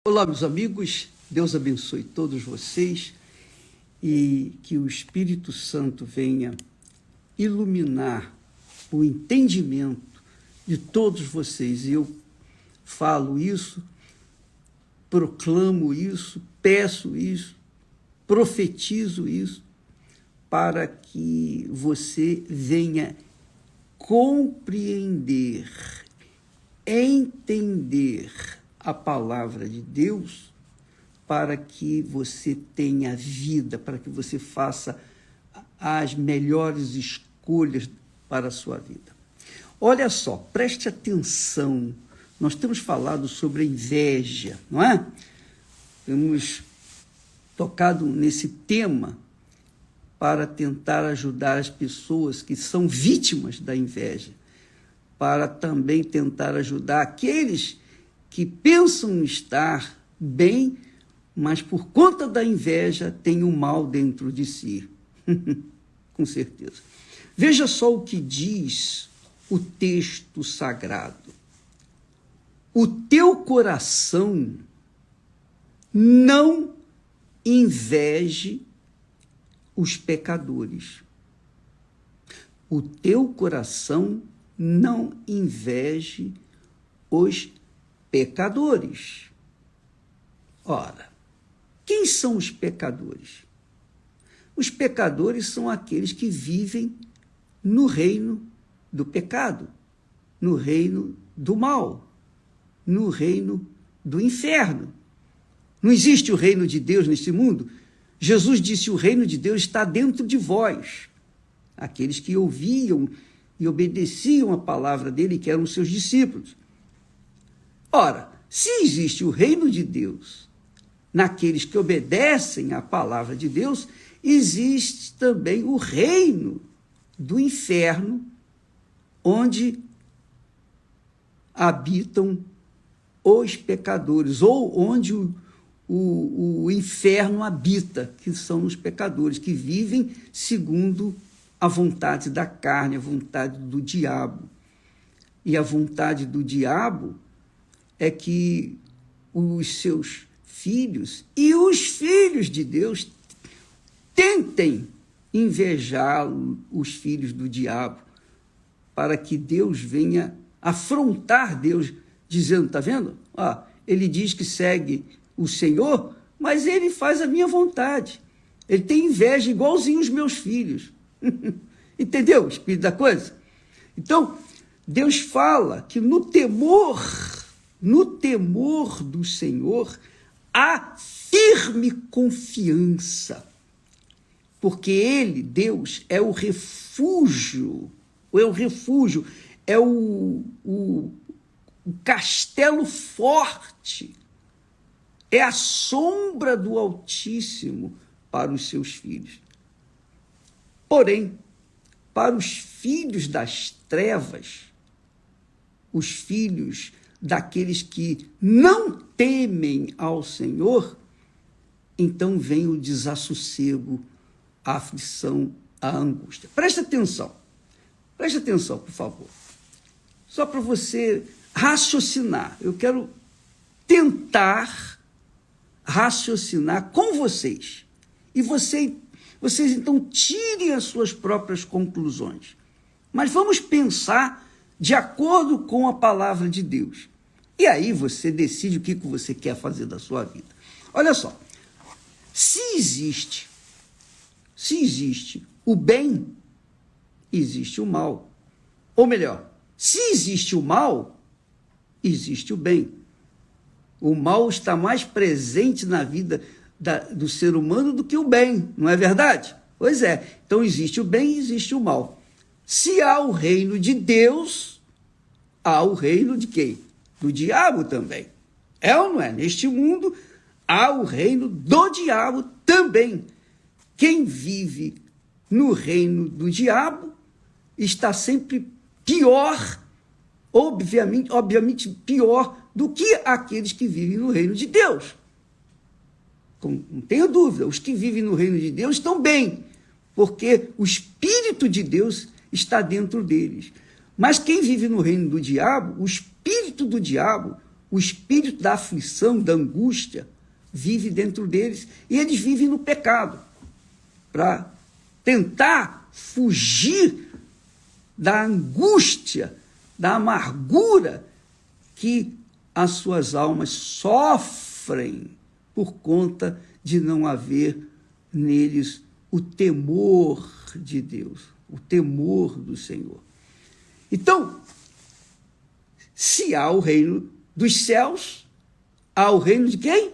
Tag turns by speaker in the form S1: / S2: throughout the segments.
S1: Olá, meus amigos, Deus abençoe todos vocês e que o Espírito Santo venha iluminar o entendimento de todos vocês. E eu falo isso, proclamo isso, peço isso, profetizo isso, para que você venha compreender, entender a palavra de Deus, para que você tenha vida, para que você faça as melhores escolhas para a sua vida. Olha só, preste atenção, nós temos falado sobre a inveja, não é? Temos tocado nesse tema para tentar ajudar as pessoas que são vítimas da inveja, para também tentar ajudar aqueles que pensam estar bem, mas por conta da inveja tem o mal dentro de si. Com certeza. Veja só o que diz o texto sagrado. O teu coração não inveje os pecadores. O teu coração não inveje os pecadores. Ora, quem são os pecadores? Os pecadores são aqueles que vivem no reino do pecado, no reino do mal, no reino do inferno. Não existe o reino de Deus neste mundo. Jesus disse: o reino de Deus está dentro de vós. Aqueles que ouviam e obedeciam a palavra dele, que eram seus discípulos. Ora, se existe o reino de Deus naqueles que obedecem à palavra de Deus, existe também o reino do inferno, onde habitam os pecadores, ou onde o inferno habita, que são os pecadores, que vivem segundo a vontade da carne, a vontade do diabo. E a vontade do diabo é que os seus filhos e os filhos de Deus tentem invejar os filhos do diabo, para que Deus venha afrontar Deus, dizendo: está vendo? Ele diz que segue o Senhor, mas ele faz a minha vontade. Ele tem inveja igualzinho os meus filhos. Entendeu o espírito da coisa? Então, Deus fala que no temor do Senhor há firme confiança, porque Ele, Deus, é o refúgio, é o castelo forte, é a sombra do Altíssimo para os seus filhos. Porém, para os filhos das trevas, os filhos daqueles que não temem ao Senhor, então vem o desassossego, a aflição, a angústia. Preste atenção, por favor. Só para você raciocinar, eu quero tentar raciocinar com vocês. E vocês então tirem as suas próprias conclusões. Mas vamos pensar de acordo com a palavra de Deus. E aí você decide o que você quer fazer da sua vida. Olha só, se existe o bem, existe o mal. Ou melhor, se existe o mal, existe o bem. O mal está mais presente na vida do ser humano do que o bem, não é verdade? Pois é, então existe o bem e existe o mal. Se há o reino de Deus, há o reino de quem? Do diabo também. É ou não é? Neste mundo há o reino do diabo também. Quem vive no reino do diabo está sempre pior, obviamente pior do que aqueles que vivem no reino de Deus. Não tenho dúvida, os que vivem no reino de Deus estão bem, porque o Espírito de Deus está dentro deles. Mas quem vive no reino do diabo, o espírito do diabo, o espírito da aflição, da angústia, vive dentro deles. E eles vivem no pecado, para tentar fugir da angústia, da amargura que as suas almas sofrem por conta de não haver neles o temor de Deus, o temor do Senhor. Então, se há o reino dos céus, há o reino de quem?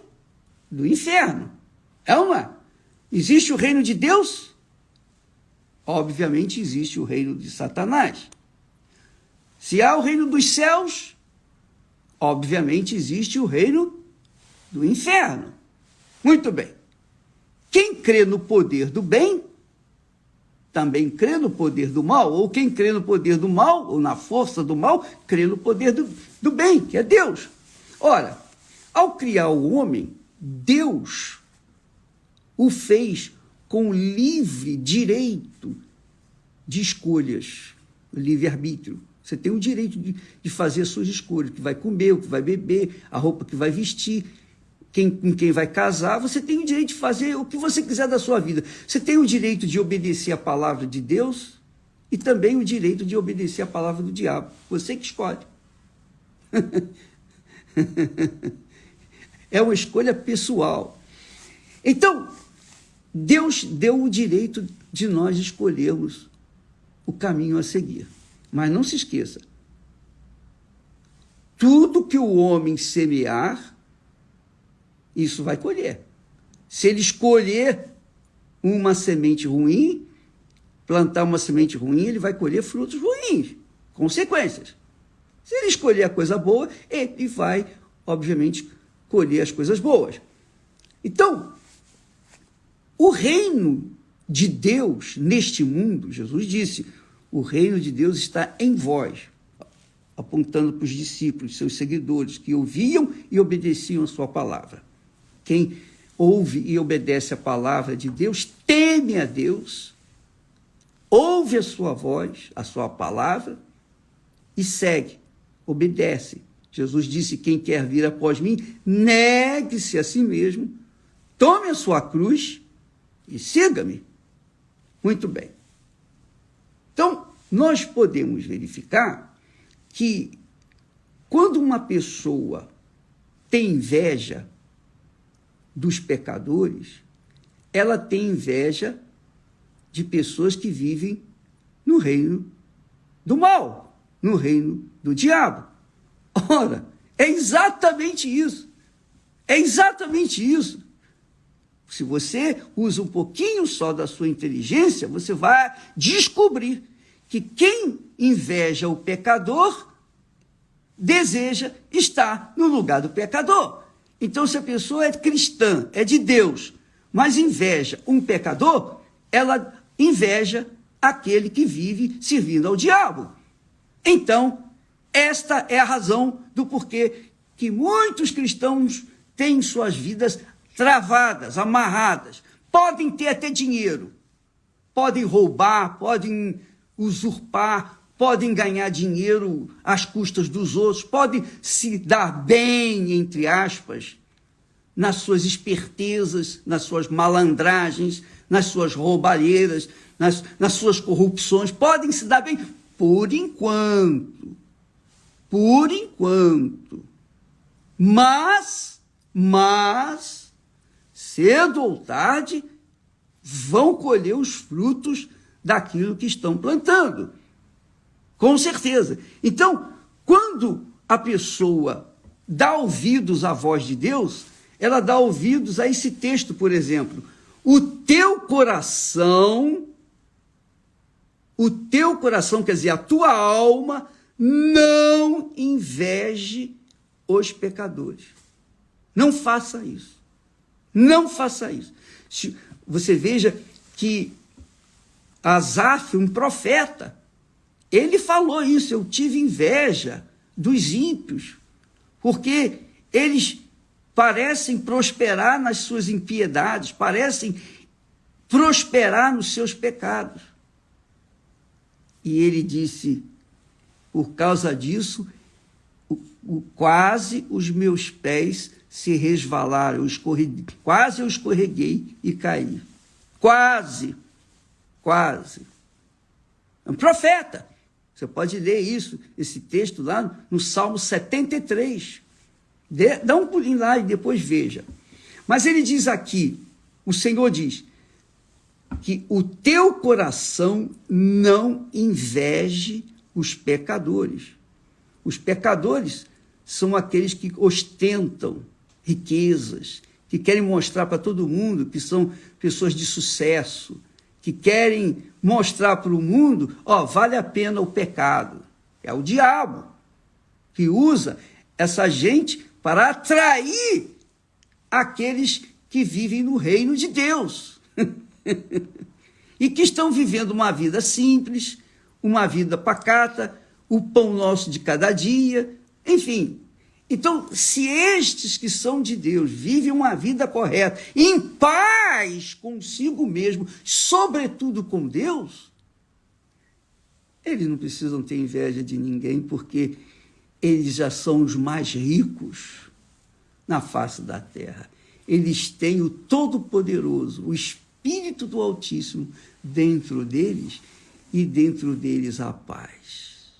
S1: Do inferno. É uma? Existe o reino de Deus? Obviamente existe o reino de Satanás. Se há o reino dos céus, obviamente existe o reino do inferno. Muito bem. Quem crê no poder do bem, também crê no poder do mal, ou quem crê no poder do mal, ou na força do mal, crê no poder do bem, que é Deus. Ora, ao criar o homem, Deus o fez com livre direito de escolhas, livre-arbítrio. Você tem o direito de fazer as suas escolhas, o que vai comer, o que vai beber, a roupa que vai vestir, com quem vai casar. Você tem o direito de fazer o que você quiser da sua vida. Você tem o direito de obedecer a palavra de Deus e também o direito de obedecer a palavra do diabo. Você que escolhe. É uma escolha pessoal. Então, Deus deu o direito de nós escolhermos o caminho a seguir. Mas não se esqueça, tudo que o homem semear, isso vai colher. Se ele escolher uma semente ruim, plantar uma semente ruim, ele vai colher frutos ruins, consequências. Se ele escolher a coisa boa, ele vai, obviamente, colher as coisas boas. Então, o reino de Deus neste mundo, Jesus disse, o reino de Deus está em vós, apontando para os discípulos, seus seguidores, que ouviam e obedeciam a sua palavra. Quem ouve e obedece a palavra de Deus, teme a Deus, ouve a sua voz, a sua palavra, e segue, obedece. Jesus disse, quem quer vir após mim, negue-se a si mesmo, tome a sua cruz e siga-me. Muito bem. Então, nós podemos verificar que quando uma pessoa tem inveja dos pecadores, ela tem inveja de pessoas que vivem no reino do mal, no reino do diabo. Ora, é exatamente isso. É exatamente isso. Se você usa um pouquinho só da sua inteligência, você vai descobrir que quem inveja o pecador deseja estar no lugar do pecador. Então, se a pessoa é cristã, é de Deus, mas inveja um pecador, ela inveja aquele que vive servindo ao diabo. Então, esta é a razão do porquê que muitos cristãos têm suas vidas travadas, amarradas. Podem ter até dinheiro, podem roubar, podem usurpar, podem ganhar dinheiro às custas dos outros, podem se dar bem, entre aspas, nas suas espertezas, nas suas malandragens, nas suas roubalheiras, nas suas corrupções, podem se dar bem por enquanto. Por enquanto. Mas, cedo ou tarde, vão colher os frutos daquilo que estão plantando. Com certeza. Então, quando a pessoa dá ouvidos à voz de Deus, ela dá ouvidos a esse texto, por exemplo. O teu coração, quer dizer, a tua alma, não inveje os pecadores. Não faça isso. Não faça isso. Você veja que Asaf, um profeta, ele falou isso, eu tive inveja dos ímpios, porque eles parecem prosperar nas suas impiedades, parecem prosperar nos seus pecados. E ele disse, por causa disso, quase os meus pés se resvalaram, quase eu escorreguei e caí. Quase. É um profeta. Você pode ler esse texto lá no Salmo 73. Dá um pulinho lá e depois veja. Mas ele diz aqui, o Senhor diz, que o teu coração não inveje os pecadores. Os pecadores são aqueles que ostentam riquezas, que querem mostrar para todo mundo que são pessoas de sucesso, que querem mostrar para o mundo, vale a pena o pecado. É o diabo que usa essa gente para atrair aqueles que vivem no reino de Deus e que estão vivendo uma vida simples, uma vida pacata, o pão nosso de cada dia, enfim. Então, se estes que são de Deus vivem uma vida correta, em paz consigo mesmo, sobretudo com Deus, eles não precisam ter inveja de ninguém, porque eles já são os mais ricos na face da terra. Eles têm o Todo-Poderoso, o Espírito do Altíssimo dentro deles, e dentro deles a paz,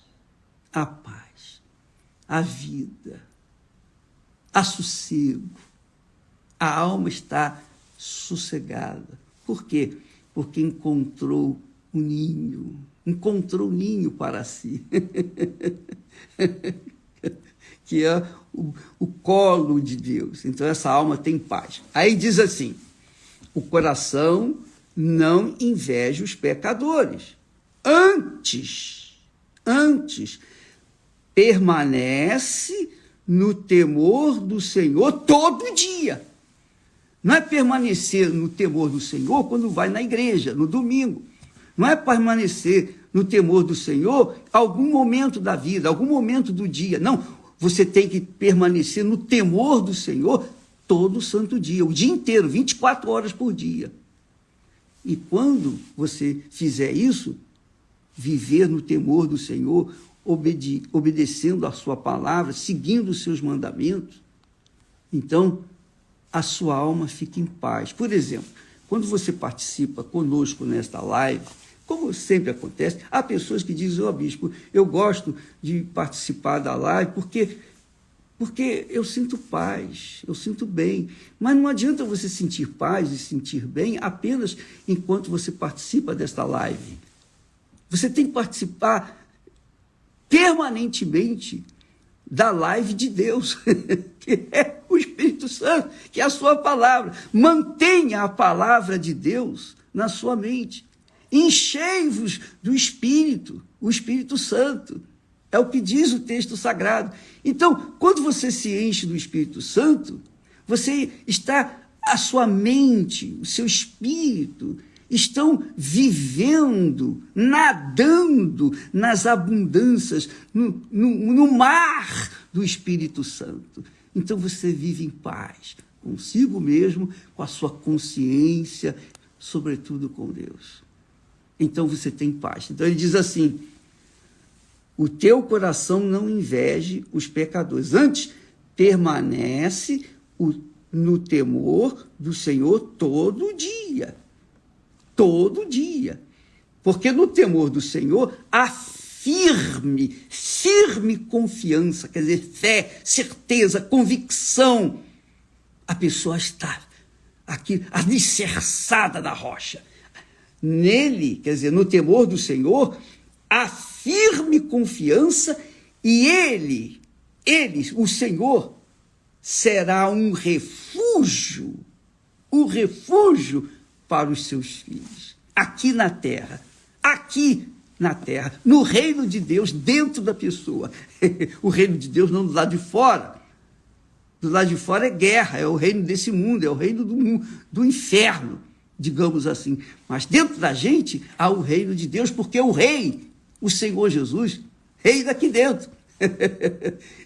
S1: a vida, a sossego. A alma está sossegada. Por quê? Porque encontrou um ninho para si, que é o colo de Deus. Então, essa alma tem paz. Aí diz assim, o coração não inveja os pecadores. Antes, permanece no temor do Senhor todo dia. Não é permanecer no temor do Senhor quando vai na igreja, no domingo. Não é permanecer no temor do Senhor algum momento da vida, algum momento do dia. Não, você tem que permanecer no temor do Senhor todo santo dia, o dia inteiro, 24 horas por dia. E quando você fizer isso, viver no temor do Senhor, obedecendo a sua palavra, seguindo os seus mandamentos, então a sua alma fica em paz. Por exemplo, quando você participa conosco nesta live, como sempre acontece, há pessoas que dizem, bispo, eu gosto de participar da live porque eu sinto paz, eu sinto bem. Mas não adianta você sentir paz e sentir bem apenas enquanto você participa desta live. Você tem que participar permanentemente da live de Deus, que é o Espírito Santo, que é a sua palavra. Mantenha a palavra de Deus na sua mente. Enchei-vos do Espírito, o Espírito Santo. É o que diz o texto sagrado. Então, quando você se enche do Espírito Santo, a sua mente, o seu espírito, estão vivendo, nadando nas abundâncias, no mar do Espírito Santo. Então você vive em paz, consigo mesmo, com a sua consciência, sobretudo com Deus. Então você tem paz. Então ele diz assim, o teu coração não inveje os pecadores, antes permanece no temor do Senhor todo dia. Todo dia. Porque no temor do Senhor há firme confiança, quer dizer, fé, certeza, convicção. A pessoa está aqui alicerçada na rocha. Nele, quer dizer, no temor do Senhor, há firme confiança e ele, o Senhor, será um refúgio para os seus filhos, aqui na terra, no reino de Deus, dentro da pessoa. O reino de Deus não do lado de fora. Do lado de fora é guerra, é o reino desse mundo, é o reino do inferno, digamos assim. Mas dentro da gente há o reino de Deus, porque o rei, o Senhor Jesus, reina aqui dentro.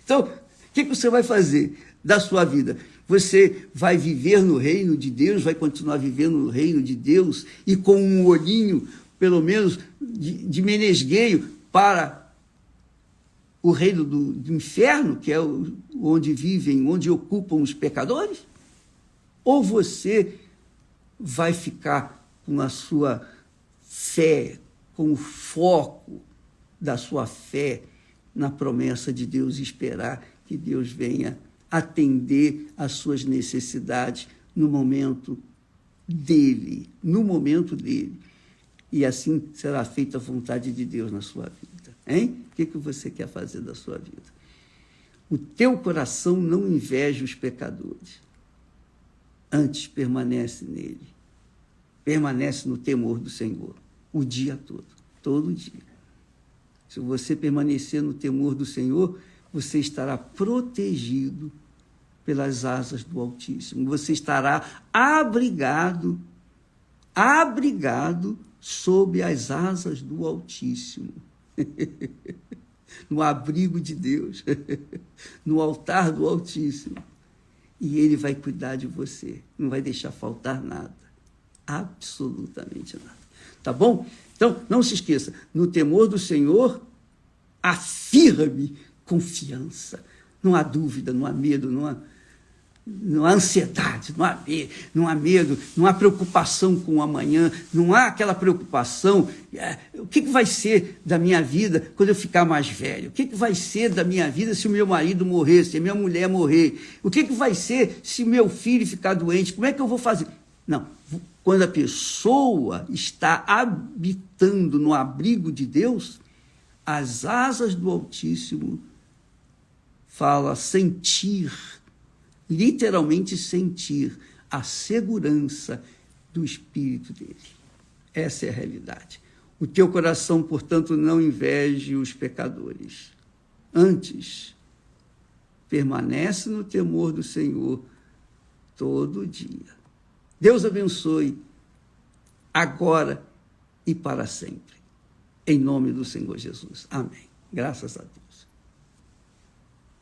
S1: Então, o que você vai fazer da sua vida? Você vai viver no reino de Deus, vai continuar vivendo no reino de Deus e com um olhinho, pelo menos, de menesgueio para o reino do inferno, que é onde vivem, onde ocupam os pecadores? Ou você vai ficar com a sua fé, com o foco da sua fé na promessa de Deus e esperar que Deus venha atender às suas necessidades no momento dele, E assim será feita a vontade de Deus na sua vida. Hein? O que você quer fazer da sua vida? O teu coração não inveja os pecadores. Antes permanece nele. Permanece no temor do Senhor. O dia todo dia. Se você permanecer no temor do Senhor, você estará protegido pelas asas do Altíssimo. Você estará abrigado sob as asas do Altíssimo. No abrigo de Deus, no altar do Altíssimo. E Ele vai cuidar de você, não vai deixar faltar nada, absolutamente nada. Tá bom? Então, não se esqueça, no temor do Senhor, afirme confiança. Não há dúvida, não há medo, não há ansiedade, não há medo, não há preocupação com o amanhã, não há aquela preocupação, o que vai ser da minha vida quando eu ficar mais velho? O que vai ser da minha vida se o meu marido morrer, se a minha mulher morrer? O que vai ser se o meu filho ficar doente? Como é que eu vou fazer? Não, quando a pessoa está habitando no abrigo de Deus, as asas do Altíssimo fala sentir, literalmente sentir a segurança do Espírito dele. Essa é a realidade. O teu coração, portanto, não inveje os pecadores. Antes, permanece no temor do Senhor todo dia. Deus abençoe agora e para sempre. Em nome do Senhor Jesus. Amém. Graças a Deus.